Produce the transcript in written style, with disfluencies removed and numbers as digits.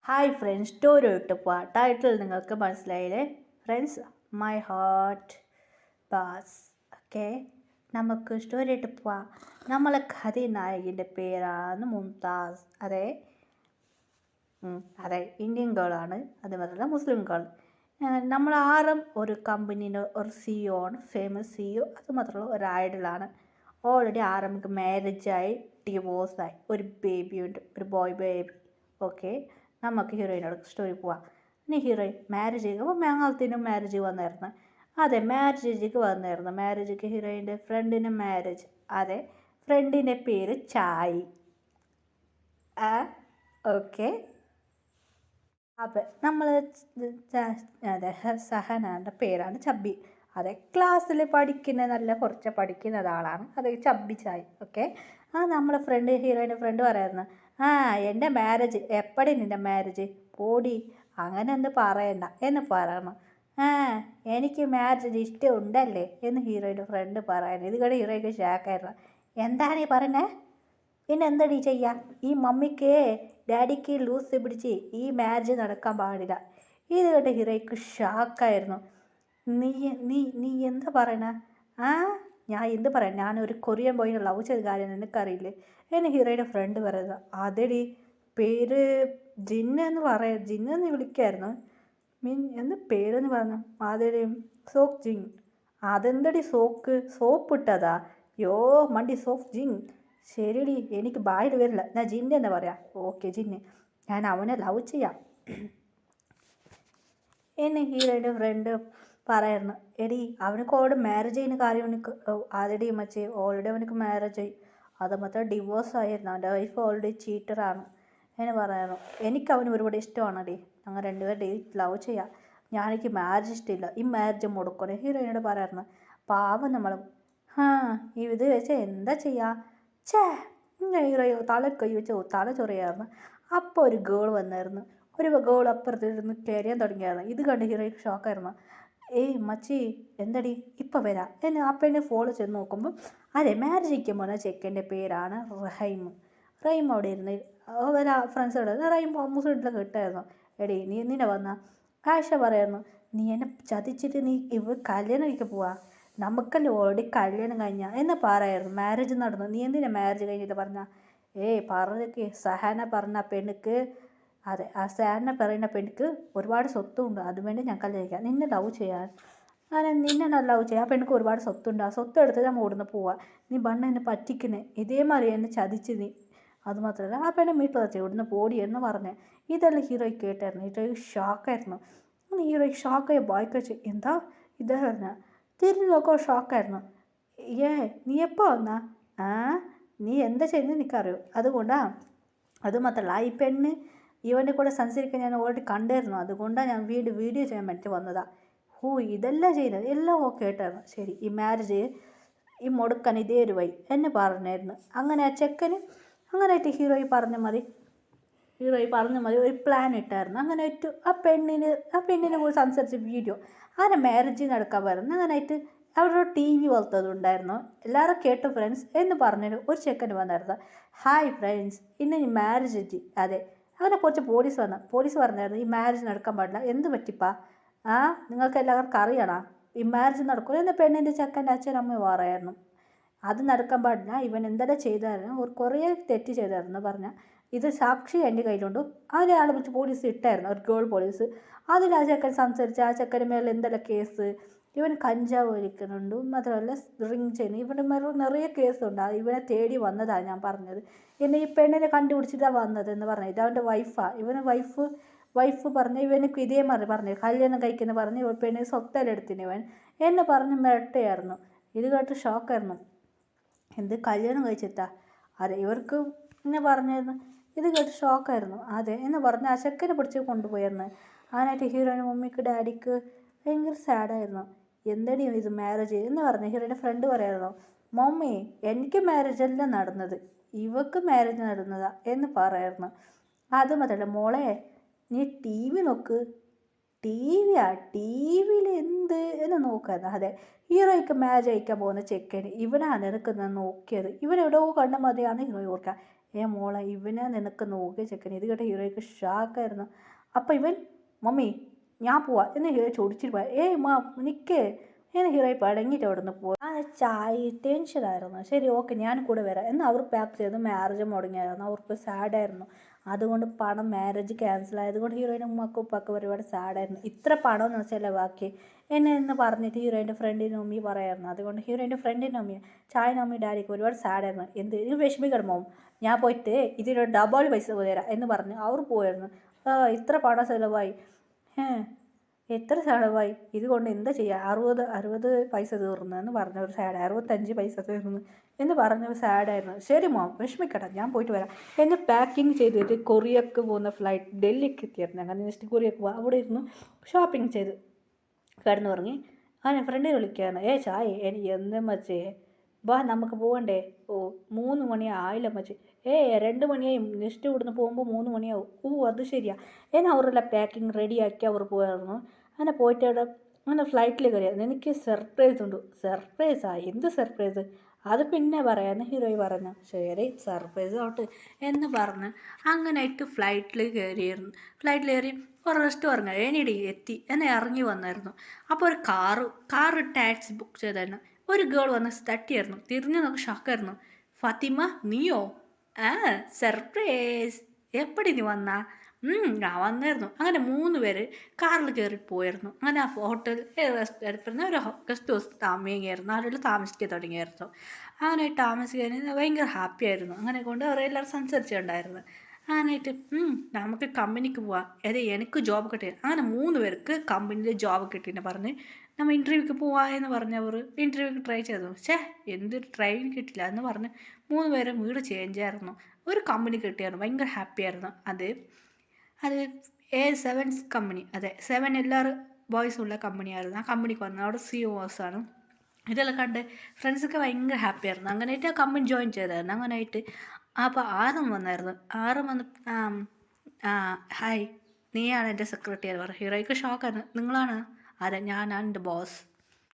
Hi friends, story ഇട്ട് പോവാം. Title നിങ്ങൾക്ക് മനസ്സിലായില്ലേ friends? My heart bass. Okay, നമുക്ക് സ്റ്റോറി ഇട്ട് പോവാം. നമ്മളെ കഥനായകൻ്റെ പേരാണ് മുംതാസ്. അതെ ഇന്ത്യൻ ഗേളാണ്, അതുമാത്രമല്ല മുസ്ലിം ഗേൾ. നമ്മൾ ആറും ഒരു കമ്പനീൻ്റെ ഒരു CEO ആണ്, ഫേമസ് CEO. അതുമാത്രമല്ല ഒരു ഐഡലാണ്. ഓൾറെഡി ആറമ്മക്ക് മാരേജായി, ഡിവോഴ്സായി, ഒരു ബേബിയുണ്ട്, ഒരു ബോയ് ബേബി. ഓക്കെ, നമുക്ക് ഹീറോയിനോട് സ്റ്റോറി പോവാം. ഇനി ഹീറോയിൻ മാരേജ് ചെയ്യുമ്പോൾ ഞങ്ങൾത്തിനും മാരേജ് വന്നായിരുന്നു. അതെ, മാരേജിക്ക് വന്നായിരുന്നു. മാരേജിക്ക് ഹീറോയിൻ്റെ ഫ്രണ്ടിന് മാരേജ്. അതെ, ഫ്രണ്ടിൻ്റെ പേര് ചായ്. ഓക്കെ, അപ്പം നമ്മൾ അതെ സഹനാൻ്റെ പേരാണ് ചബ്ബി. അതെ, ക്ലാസ്സിൽ പഠിക്കുന്ന നല്ല കുറച്ച് പഠിക്കുന്ന ഒരാളാണ്. അത് ചബ്ബി ചായ്. ഓക്കെ, നമ്മളെ ഫ്രണ്ട് ഹീറോയിൻ്റെ ഫ്രണ്ട് പറയായിരുന്നു, എൻ്റെ മാരേജ് എപ്പടി നിൻ്റെ മാരേജ് പോടി, അങ്ങനെ ഒന്ന് പറയണ്ട എന്ന് പറയണം. എനിക്ക് മാരേജ് ഇഷ്ടമുണ്ടല്ലേ എന്ന് ഹീറോയിൻ്റെ ഫ്രണ്ട് പറയുന്നത്. ഇത് കൂടെ ഹീറോയ്ക്ക് ഷാക്കായിരുന്നു. എന്താണ് ഈ പറയുന്നത്? പിന്നെ എന്തടി ചെയ്യാം, ഈ മമ്മിക്ക് ഡാഡിക്ക് ലൂസ് പിടിച്ച് ഈ മാരേജ് നടക്കാൻ പാടില്ല. ഇത് കേട്ട് ഹീറോയ്ക്ക് ഷാക്കായിരുന്നു. നീ നീ നീ എന്താ പറയണ? ഞാൻ എന്ത് പറയാം, ഞാനൊരു കൊറിയൻ ബോയിനെ ലവ് ചെയ്ത കാര്യം നിനക്കറിയില്ലേ എന്ന് ഹീറോയുടെ ഫ്രണ്ട് പറയുന്നത്. അതെടി, പേര് ജിന്നെന്ന് വിളിക്കായിരുന്നു. എന്ന് പേരെന്ന് പറഞ്ഞു. അതെടി സോക്ക് ജിങ്. അതെന്തടി സോപ്പ് ഇട്ടതാ? യോ മണ്ടി സോഫ് ജിങ്. ശരിടി, എനിക്ക് ബായിൽ വരില്ല, ഞാൻ ജിന്ന് എന്ന് പറയാം. ഓക്കെ ജിന്ന്, ഞാൻ അവനെ ലവ് ചെയ്യാം എന്ന് ഹീറോയുടെ ഫ്രണ്ട് പറയായിരുന്നു. എടി, അവനക്ക് ഓൾറെഡി മാരേജ് ചെയ്യുന്ന കാര്യം ആദ്യടി മച്ചി, ഓൾറെഡി അവനക്ക് മാരേജ് ആയി. അത് മാത്രം ഡിവോഴ്സ് ആയിരുന്നു. അവൻ്റെ വൈഫ് ഓൾറെഡി ചീറ്ററാണ് എന്ന് പറയായിരുന്നു. എനിക്ക് അവന് ഒരുപാട് ഇഷ്ടമാണടി, ഞങ്ങൾ രണ്ടുപേരും ലവ് ചെയ്യാം. ഞാനെനിക്ക് മാരേജ് ഇഷ്ടമില്ല, ഈ മാരേജ് മുടക്കണം ഹീറോയിനോട് പറയായിരുന്നു. പാവം നമ്മൾ ഇത് വെച്ച് എന്താ ചെയ്യുക? ഹീറോയോ തല കൈ വെച്ച് തല ചൊറിയായിരുന്നു. അപ്പോൾ ഒരു ഗേൾ വന്നായിരുന്നു. ഒരു ഗേൾ അപ്പുറത്തിരുന്ന് കരയാൻ തുടങ്ങിയായിരുന്നു. ഇത് കണ്ട് ഹീറോയ്ക്ക് ഷോക്കായിരുന്നു. മച്ചി എന്തടി, ഇപ്പം വരാം എന്നെ ആ പെണ്ണെ ഫോളോ ചെയ്ത് നോക്കുമ്പോൾ അതെ മാരേജ് ഇരിക്കാൻ പോകുന്ന ചെക്കൻ്റെ പേരാണ് റഹീം അവിടെ ഇരുന്ന് അവരാ ഫ്രണ്ട്സോട് റഹീം മുസ്ലിം കിട്ടായിരുന്നു. എടി നീ എന്തിനാ വന്ന? ആയിഷ പറയായിരുന്നു, നീ എന്നെ ചതിച്ചിട്ട് നീ കല്യാണം കഴിക്കാൻ പോവാ, നമുക്കല്ലേ ഓൾറെഡി കല്യാണം കഴിഞ്ഞാൽ എന്ന് പറയായിരുന്നു. മാരേജ് നടന്നു, നീ എന്തിനാ മാരേജ് കഴിഞ്ഞിട്ട് പറഞ്ഞ? പറഞ്ഞേക്ക് സഹാന പറഞ്ഞ പെണ്ണുക്ക്, അതെ ആ സഹാന പറയുന്ന പെണ്ണുക്ക് ഒരുപാട് സ്വത്തുണ്ട്, അതുവേണ്ടി ഞാൻ കല്യാണം കഴിക്കാം. നിന്നെ ലവ് ചെയ്യാൻ നിന്നെ ലവ് ചെയ്യാം. ആ പെണ്ണുക്ക് ഒരുപാട് സ്വത്തുണ്ട്, ആ സ്വത്ത് എടുത്ത് ഞാൻ ഓടുന്ന് പോവാ. നീ ബണ്ണ എന്നെ പറ്റിക്കുന്നേ, ഇതേമാതിരി എന്നെ ചതിച്ച് നീ. അതുമാത്രമല്ല ആ പെണ്ണെ വീട്ടിൽ വെച്ച് ഇവിടുന്ന് പോടി എന്ന് പറഞ്ഞേ. ഇതെല്ലാം ഹീറോയ്ക്ക് കേട്ടായിരുന്നു. ഹീറോയ്ക്ക് ഷോക്കായിരുന്നു. ഹീറോയ്ക്ക് ഷോക്കായി ബായ്ക്ക് വെച്ച് എന്താ ഇതാ പറഞ്ഞ തിരിഞ്ഞ് നോക്കുമ്പോൾ ഷോക്കായിരുന്നു. നീ എപ്പോൾ വന്നാ? നീ എന്താ ചെയ്യുന്നത് എനിക്കറിയോ, അത് മാത്രമല്ല ഈ പെണ്ണ് ഇവൻ്റെ കൂടെ സംസാരിക്കാൻ ഞാൻ ഓൾറെഡി കണ്ടായിരുന്നു, അതുകൊണ്ടാണ് ഞാൻ വീഡിയോ ചെയ്യാൻ വേണ്ടി വന്നതാ. ഇതെല്ലാം ചെയ്യുന്നത് എല്ലാം ഓക്കെ ആയിട്ടായിരുന്നു. ശരി, ഈ മാരേജ് ഈ മുടക്കാൻ ഇതേ ഒരു വഴി എന്നെ പറഞ്ഞായിരുന്നു. അങ്ങനെ ആ ചെക്കന് അങ്ങനെയായിട്ട് ഹീറോയി പറഞ്ഞ മതി ഒരു പ്ലാൻ ഇട്ടായിരുന്നു. അങ്ങനെ ആയിട്ട് ആ പെണ്ണിനെ കൂടി സംസാരിച്ച വീഡിയോ അങ്ങനെ മാരേജ് നടക്കാൻ വരുന്നു. അങ്ങനെയായിട്ട് അവരുടെ TV പോലത്തതുണ്ടായിരുന്നു. എല്ലാവരും കേട്ടു ഫ്രണ്ട്സ് എന്ന് പറഞ്ഞൊരു ഒരു ചെക്കന് വന്നായിരുന്നു. ഹായ് ഫ്രണ്ട്സ്, ഇന്ന് ഈ മാരേജ്. അതെ, അങ്ങനെ കുറച്ച് പോലീസ് പറഞ്ഞായിരുന്നു ഈ മാരേജ് നടക്കാൻ പാടില്ല. എന്ത് പറ്റിപ്പാ? നിങ്ങൾക്ക് എല്ലാവർക്കും അറിയണം ഈ മാരേജ് നടക്കും എന്ന് പെണ്ണിൻ്റെ ചെക്കൻ്റെ അച്ഛനമ്മ പറയായിരുന്നു. അത് നടക്കാൻ പാടില്ല, ഇവൻ എന്തെല്ലാം ചെയ്തായിരുന്നു, കുറേ തെറ്റ് ചെയ്തായിരുന്നു പറഞ്ഞാൽ ഇത് സാക്ഷി എൻ്റെ കയ്യിലുണ്ട്. അതിനാളെ വിളിച്ച് പോലീസ് ഇട്ടായിരുന്നു, ഒരു ഗേൾ പോലീസ്. അതിൽ ആ ചെക്കൻ സംസാരിച്ച് ആ ചെക്കൻ്റെ മേലെ എന്തെല്ലാം കേസ്, ഇവൻ കഞ്ചാവ് വലിക്കുന്നുണ്ട്, മാത്രമല്ല ഡ്രിങ്ക് ചെയ്യുന്നു, ഇവൻ്റെ മേലെ നിറയെ കേസുണ്ട്. ഇവനെ തേടി വന്നതാണ് ഞാൻ പറഞ്ഞത്. എന്നെ ഈ പെണ്ണിനെ കണ്ടുപിടിച്ചിട്ടാണ് വന്നത് എന്ന് പറഞ്ഞു. ഇത് അവൻ്റെ വൈഫാണ്. വൈഫ് പറഞ്ഞ് ഇവനക്ക് ഇതേമാതിരി പറഞ്ഞു കല്യാണം കഴിക്കുന്ന പറഞ്ഞ് പെണ്ണിന് സ്വത്തെല്ലാം എടുത്തിന് ഇവൻ എന്ന് പറഞ്ഞ് മിരട്ടയായിരുന്നു. ഇത് കേട്ട് ഷോക്കായിരുന്നു. എന്ത് കല്യാണം കഴിച്ചെത്താ? അതെ, ഇവർക്ക് ഇങ്ങനെ പറഞ്ഞായിരുന്നു. ഇത് കേട്ട് ഷോക്കായിരുന്നു. അതെ എന്ന് പറഞ്ഞ് ആ ചെക്കനെ പിടിച്ച് കൊണ്ടുപോയിരുന്നു. അതിനായിട്ട് ഹീറോയിന് മമ്മിക്ക് ഡാഡിക്ക് ഭയങ്കര സാഡായിരുന്നു. എന്തടി ഇത് മാരേജ് എന്ന് പറഞ്ഞു. ഹീറോയിൻ്റെ ഫ്രണ്ട് പറയായിരുന്നു, മമ്മി എനിക്ക് മാരേജ് അല്ല നടന്നത്, ഇവക്ക് മാരേജ് നടന്നതാ എന്ന് പറയായിരുന്നു. അത് മാത്രമല്ല മോളെ, നീ TV നോക്ക്. ടി വിയിൽ എന്ത് എന്ന് നോക്കായിരുന്നു. അതെ, ഹീറോയ്ക്ക് മാരേജ് കഴിക്കാൻ പോകുന്ന ചെക്കന് ഇവനാണ് എടുക്കുന്നത് നോക്കിയത്. ഇവനെവിടെയോ കണ്ട മതിയാണ് ഹീറോ ഓർക്കുക. മോളെ ഇവനെ നിനക്ക് നോക്കിയ ചെക്കൻ. ഇത് കേട്ട ഹീറോയ്ക്ക് ഷാക്കായിരുന്നു. അപ്പം ഇവൻ മമ്മി ഞാൻ പോവാ എന്ന് ഹീറോ ചോദിച്ചിട്ട് പോയാ. മാ നിൽക്കേ എന്ന് ഹീറോ പടങ്ങിയിട്ട് അവിടെ നിന്ന് പോയി. ആ ചായ ടെൻഷനായിരുന്നു. ശരി ഓക്കെ ഞാൻ കൂടെ വരാം എന്ന് അവർ പാക്ക് ചെയ്തു. മാരേജ് മുടങ്ങിയായിരുന്നു. അവർക്ക് സാഡായിരുന്നു. അതുകൊണ്ട് പണം മാരേജ് ക്യാൻസൽ ആയതുകൊണ്ട് ഹീറോയിൻ്റെ ഉമ്മക്കും ഉപ്പൊക്കെ ഒരുപാട് സാഡായിരുന്നു. ഇത്ര പണം എന്ന് വെച്ചാൽ ബാക്കി എന്ന് പറഞ്ഞിട്ട് ഹീറോയിൻ്റെ ഫ്രണ്ടിൻ്റെ മമ്മി പറയായിരുന്നു. അതുകൊണ്ട് ഹീറോയിൻ്റെ ഫ്രണ്ടിൻ്റെ മമ്മി ചായൻ്റെ മമ്മി ഡാഡിക്ക് ഒരുപാട് സാഡായിരുന്നു. ഇത് വിഷമിക്കണം മോം, ഞാൻ പോയിട്ട് ഇതിനൊരു ഡബിൾ പൈസ തരാം എന്ന് പറഞ്ഞ് അവർ പോയായിരുന്നു. ഇത്ര പണം ചിലവായി, എത്ര ചിലവായി, ഇതുകൊണ്ട് എന്താ ചെയ്യുക, 60 പൈസ തീർന്നു എന്ന് പറഞ്ഞവർ സാഡ്, 65 പൈസ തീർന്നു എന്ന് പറഞ്ഞവർ സാഡായിരുന്നു. ശരി മോം വിഷമിക്കട്ടെ ഞാൻ പോയിട്ട് വരാം എന്ന് പാക്കിങ് ചെയ്തിട്ട് കൊറിയക്ക് പോകുന്ന ഫ്ലൈറ്റ് ഡൽഹിക്ക് എത്തിയായിരുന്നു. അങ്ങനെ നെക്സ്റ്റ് കൊറിയക്ക് പോകാം. അവിടെ ഇരുന്നു ഷോപ്പിംഗ് ചെയ്ത് കിടന്നു പറഞ്ഞ് അങ്ങനെ ഫ്രണ്ടിനെ വിളിക്കുകയാണ്. ചായ എനിക്ക് എന്താ മച്ചേ വാ നമുക്ക് പോകണ്ടേ. 3 മണിയായില്ല മച്ചി. 2 മണിയായി. നെക്സ്റ്റ് ഇവിടുന്ന് പോകുമ്പോൾ 3 മണിയാവും. അത് ശരിയാ എന്നാൽ അവരെല്ലാം പാക്കിങ് റെഡിയാക്കി അവർ പോയായിരുന്നു. അങ്ങനെ പോയിട്ട് അവിടെ അങ്ങനെ ഫ്ലൈറ്റിൽ കയറിയായിരുന്നു. എനിക്ക് സർപ്രൈസ് ഉണ്ട്. സർപ്രൈസാ? എന്ത് സർപ്രൈസ്? അത് പിന്നെ പറയാമെന്ന് ഹീറോയി പറഞ്ഞു. ശരി സർപ്രൈസ് ആവട്ടെ എന്ന് പറഞ്ഞ് അങ്ങനെയായിട്ട് ഫ്ലൈറ്റിൽ കയറി ഒരു റെസ്റ്റോറൻറ്റ് ഏണിയുടെ എത്തി എന്നെ ഇറങ്ങി വന്നായിരുന്നു. അപ്പോൾ ഒരു കാറ് ടാക്സി ബുക്ക് ചെയ്തായിരുന്നു. ഒരു ഗേൾ വന്ന് തട്ടിയായിരുന്നു. തിരിഞ്ഞു നോക്കി ഷോക്കായിരുന്നു. ഫാത്തിമ നീയോ? സർപ്രൈസ്, എപ്പടി നീ വന്നാ? ഞാൻ വന്നായിരുന്നു. അങ്ങനെ 3 പേര് കാറിൽ കയറി പോയായിരുന്നു. അങ്ങനെ ആ ഹോട്ടൽ റെസ്റ്റോറൻറ്റ് ഒരു ഗസ്റ്റ് ഹൗസ് വാങ്ങിയായിരുന്നു. അവരുടെ താമസിക്കാൻ തുടങ്ങിയായിരുന്നു. അങ്ങനെ താമസിക്കാൻ ഭയങ്കര ഹാപ്പി ആയിരുന്നു. അങ്ങനെ കൊണ്ട് അവരെല്ലാവരും സംസാരിച്ചിട്ടുണ്ടായിരുന്നു. അങ്ങനെയായിട്ട് നമുക്ക് കമ്പനിക്ക് പോവാം, എനിക്ക് ജോബ് കിട്ടിയ. അങ്ങനെ 3 പേർക്ക് കമ്പനിയിൽ ജോബ് കിട്ടിയെന്ന് പറഞ്ഞ് നമ്മൾ ഇൻ്റർവ്യൂക്ക് പോവാമെന്ന് പറഞ്ഞവർ ഇൻ്റർവ്യൂക്ക് ട്രൈ ചെയ്തു. എന്തൊരു ട്രെയിൻ കിട്ടില്ല എന്ന് പറഞ്ഞ് 3 പേരും വീട് ചേഞ്ച് ആയിരുന്നു. ഒരു കമ്പനി കിട്ടിയായിരുന്നു. ഭയങ്കര ഹാപ്പി ആയിരുന്നു. അത് A7 കമ്പനി. അതെ 7 എല്ലാവരും ബോയ്സും ഉള്ള കമ്പനിയായിരുന്നു. ആ കമ്പനിക്ക് വന്നു. അവിടെ CEOs ആണ്. ഇതെല്ലാം കണ്ട് ഫ്രണ്ട്സൊക്കെ ഭയങ്കര ഹാപ്പി ആയിരുന്നു. അങ്ങനെയായിട്ട് ആ കമ്പനി ജോയിൻ ചെയ്തായിരുന്നു. അങ്ങനെയായിട്ട് അപ്പോൾ ആറും വന്നായിരുന്നു. ആറും വന്ന് ഹായ് നീയാണ് എൻ്റെ സെക്രട്ടറി എന്ന് പറഞ്ഞു. ഹീറോയ്ക്ക് ഷോക്കാണ്. നിങ്ങളാണ്? അതെ ഞാനാണ് എൻ്റെ ബോസ്.